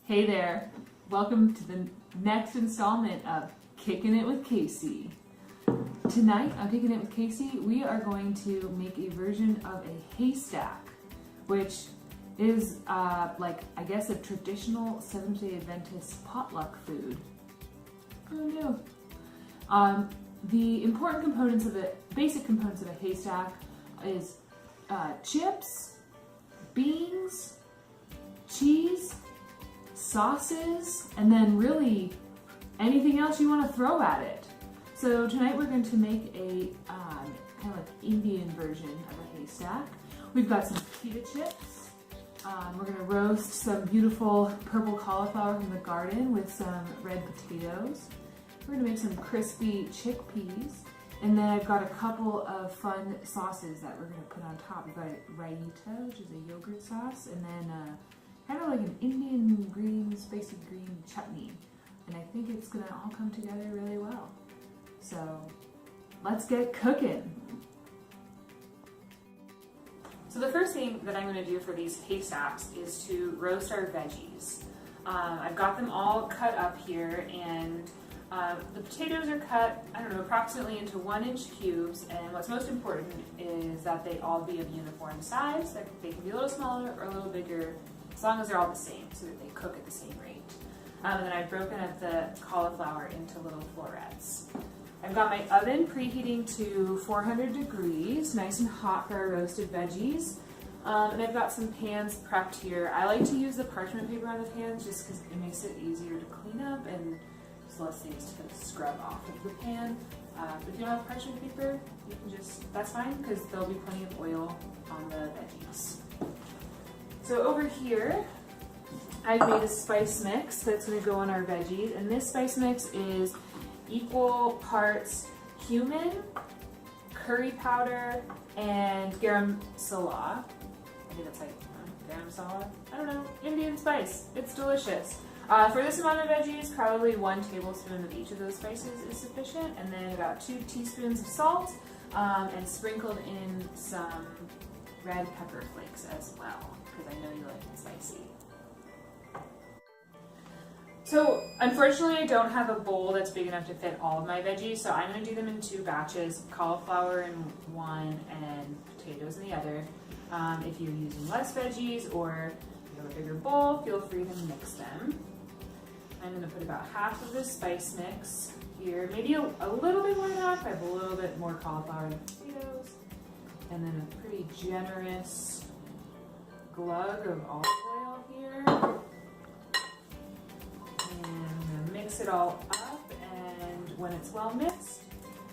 Hey there, welcome to the next installment of Kickin' It with Casey. Tonight on Kickin' It with Casey, we are going to make a version of a haystack, which is I guess a traditional Seventh-day Adventist potluck food. Oh no. The important components of it, basic components of a haystack is chips, beans, cheese, sauces, and then really anything else you want to throw at it. So tonight we're going to make a kind of like Indian version of a haystack. We've got some pita chips. We're going to roast some beautiful purple cauliflower from the garden with some red potatoes. We're going to make some crispy chickpeas. And then I've got a couple of fun sauces that we're going to put on top. We've got raita, which is a yogurt sauce, and then kind of like an Indian green, spicy green chutney. And I think it's gonna all come together really well. So let's get cooking. So the first thing that I'm gonna do for these haystacks is to roast our veggies. I've got them all cut up here, and the potatoes are cut, approximately into 1-inch cubes, and what's most important is that they all be of uniform size. That they can be a little smaller or a little bigger, as long as they're all the same, so that they cook at the same rate. And then I've broken up the cauliflower into little florets. I've got my oven preheating to 400 degrees, nice and hot for our roasted veggies. And I've got some pans prepped here. I like to use the parchment paper on the pans just because it makes it easier to clean up and there's less things to kind of scrub off of the pan. But if you don't have parchment paper, you can that's fine because there'll be plenty of oil on the veggies. So over here, I've made a spice mix that's going to go on our veggies, and this spice mix is equal parts cumin, curry powder, and garam masala. I think that's garam masala. I don't know, Indian spice. It's delicious. For this amount of veggies, probably 1 tablespoon of each of those spices is sufficient, and then about 2 teaspoons of salt, and sprinkled in some red pepper flakes as well, because I know you like it spicy. So unfortunately I don't have a bowl that's big enough to fit all of my veggies, so I'm going to do them in 2 batches, cauliflower in one and potatoes in the other. If you're using less veggies or you have a bigger bowl, feel free to mix them. I'm going to put about half of this spice mix here, maybe a little bit more than half. I have a little bit more cauliflower than potatoes. And then a pretty generous glug of olive oil here. And I'm going to mix it all up, and when it's well mixed,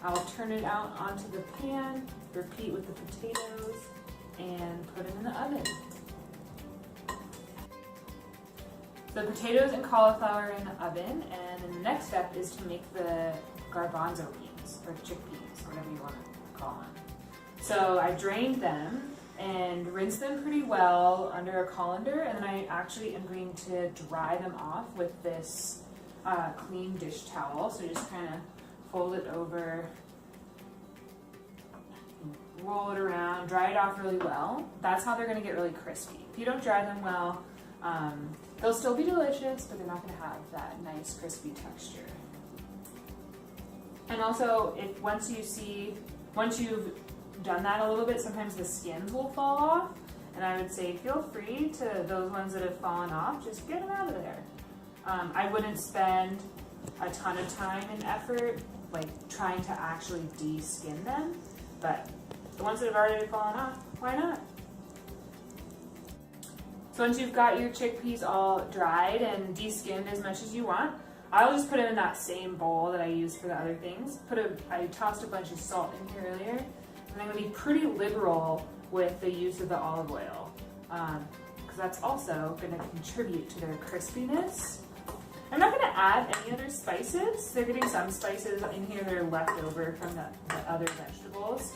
I'll turn it out onto the pan, repeat with the potatoes, and put them in the oven. The potatoes and cauliflower are in the oven, and then the next step is to make the garbanzo beans, or chickpeas, whatever you want to call them. So I drained them and rinsed them pretty well under a colander, and then I actually am going to dry them off with this clean dish towel. So just kind of fold it over, roll it around, dry it off really well. That's how they're going to get really crispy. If you don't dry them well, they'll still be delicious, but they're not going to have that nice crispy texture. And also, once you've done that a little bit, sometimes the skins will fall off, and I would say feel free to those ones that have fallen off, just get them out of there. I wouldn't spend a ton of time and effort like trying to actually de-skin them, but the ones that have already fallen off, why not? So once you've got your chickpeas all dried and de-skinned as much as you want, I'll just put them in that same bowl that I used for the other things. I tossed a bunch of salt in here earlier, and I'm going to be pretty liberal with the use of the olive oil, because that's also going to contribute to their crispiness. I'm not going to add any other spices. They're getting some spices in here that are left over from the other vegetables.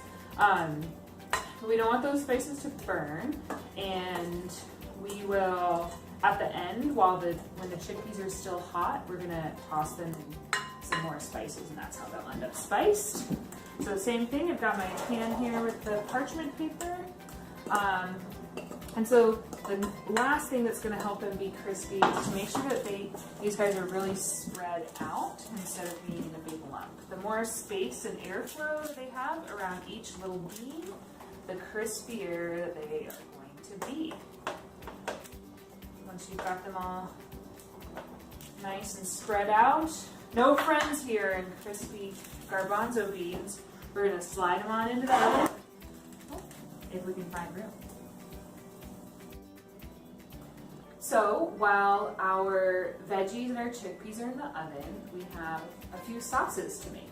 We don't want those spices to burn, and we will, at the end, when the chickpeas are still hot, we're going to toss them in some more spices, and that's how they'll end up spiced. So the same thing, I've got my pan here with the parchment paper. And so the last thing that's going to help them be crispy is to make sure that these guys are really spread out instead of being in a big lump. The more space and airflow that they have around each little bean, the crispier they are going to be. Once you've got them all nice and spread out, no friends here in crispy garbanzo beans, we're going to slide them on into the oven if we can find room. So while our veggies and our chickpeas are in the oven, we have a few sauces to make.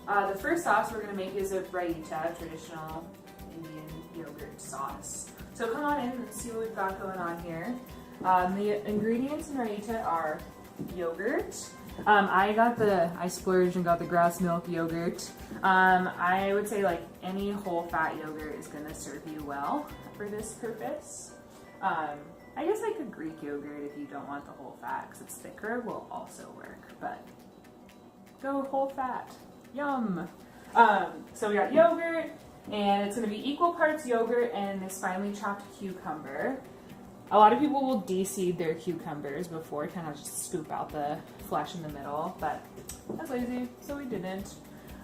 The first sauce we're going to make is a raita, traditional Indian yogurt sauce. So come on in and see what we've got going on here. The ingredients in raita are yogurt. I splurged and got the grass milk yogurt. I would say like any whole fat yogurt is going to serve you well for this purpose. I guess like a Greek yogurt, if you don't want the whole fat because it's thicker, will also work, but go whole fat. Yum! So we got yogurt, and it's going to be equal parts yogurt and this finely chopped cucumber. A lot of people will de-seed their cucumbers before, kind of just scoop out the flesh in the middle, but that's lazy, so we didn't.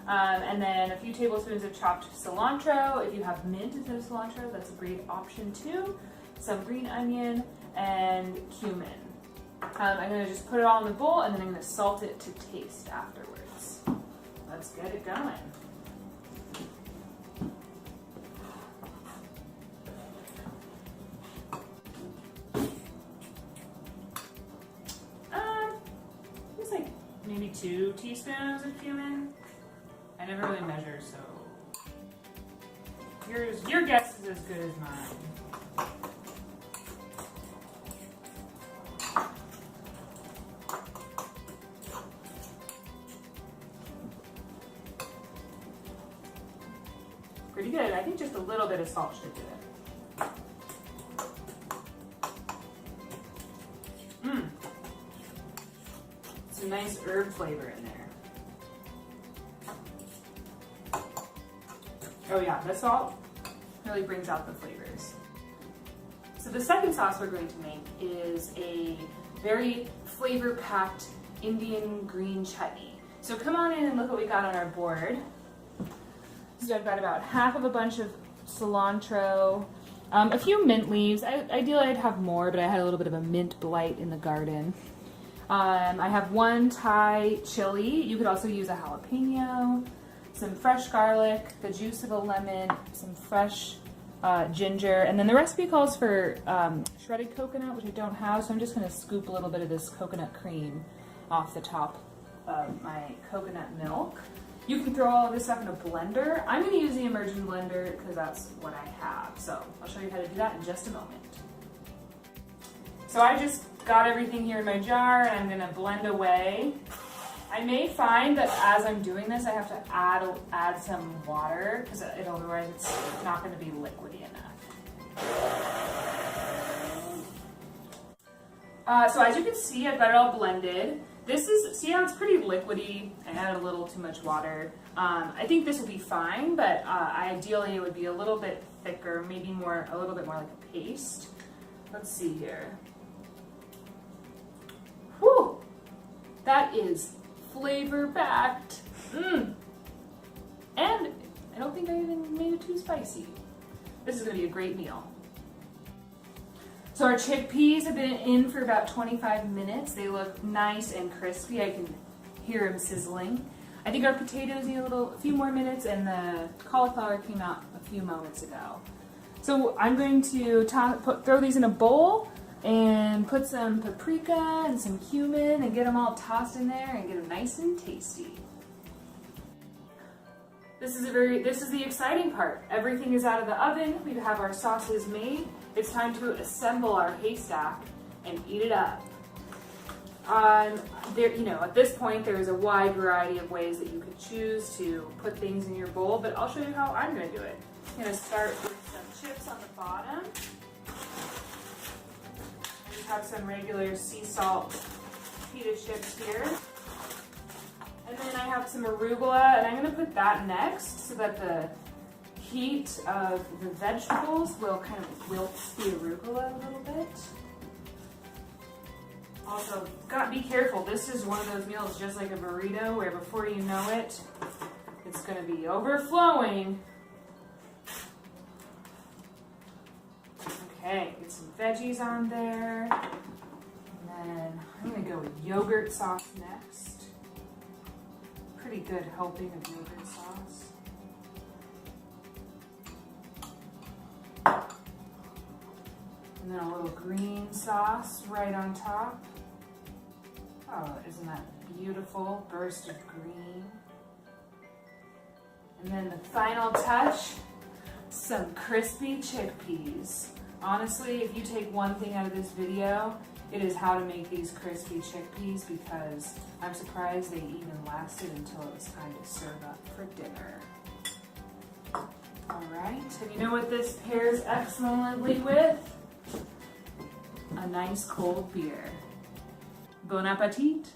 And then a few tablespoons of chopped cilantro. If you have mint instead of cilantro, that's a great option too. Some green onion and cumin. I'm going to just put it all in the bowl, and then I'm going to salt it to taste afterwards. Let's get it going. It's like maybe 2 teaspoons of cumin. I never really measure, so your guess is as good as mine. Pretty good. I think just a little bit of salt should do it. Some nice herb flavor in there. Oh yeah, the salt really brings out the flavors. So the second sauce we're going to make is a very flavor-packed Indian green chutney. So come on in and look what we got on our board. So I've got about half of a bunch of cilantro, a few mint leaves. Ideally I'd have more, but I had a little bit of a mint blight in the garden. I have 1 Thai chili. You could also use a jalapeno, some fresh garlic, the juice of a lemon, some fresh ginger, and then the recipe calls for shredded coconut, which I don't have, so I'm just going to scoop a little bit of this coconut cream off the top of my coconut milk. You can throw all of this stuff in a blender. I'm going to use the immersion blender because that's what I have. So I'll show you how to do that in just a moment. So I just got everything here in my jar and I'm going to blend away. I may find that as I'm doing this, I have to add some water because otherwise it's not going to be liquidy enough. So as you can see, I've got it all blended. See how it's pretty liquidy? I added a little too much water. I think this will be fine, but ideally it would be a little bit thicker, maybe a little bit more like a paste. Let's see here. Whew! That is flavor-packed. And I don't think I even made it too spicy. This is going to be a great meal. So our chickpeas have been in for about 25 minutes. They look nice and crispy. I can hear them sizzling. I think our potatoes need a few more minutes, and the cauliflower came out a few moments ago. So I'm going to throw these in a bowl and put some paprika and some cumin and get them all tossed in there and get them nice and tasty. This is the exciting part. Everything is out of the oven. We have our sauces made. It's time to assemble our haystack and eat it up. At this point, there is a wide variety of ways that you could choose to put things in your bowl, but I'll show you how I'm going to do it. I'm going to start with some chips on the bottom. I just have some regular sea salt pita chips here. And then I have some arugula, and I'm going to put that next so that the heat of the vegetables will kind of wilt the arugula a little bit. Also, be careful. This is one of those meals just like a burrito where before you know it, it's going to be overflowing. Okay, get some veggies on there. And then I'm going to go with yogurt sauce next. Pretty good helping of yogurt sauce. And then a little green sauce right on top. Oh, isn't that beautiful? Burst of green. And then the final touch, some crispy chickpeas. Honestly, if you take one thing out of this video, it is how to make these crispy chickpeas, because I'm surprised they even lasted until it was time to serve up for dinner. All right, and you know what this pairs excellently with? A nice cold beer. Bon appetit!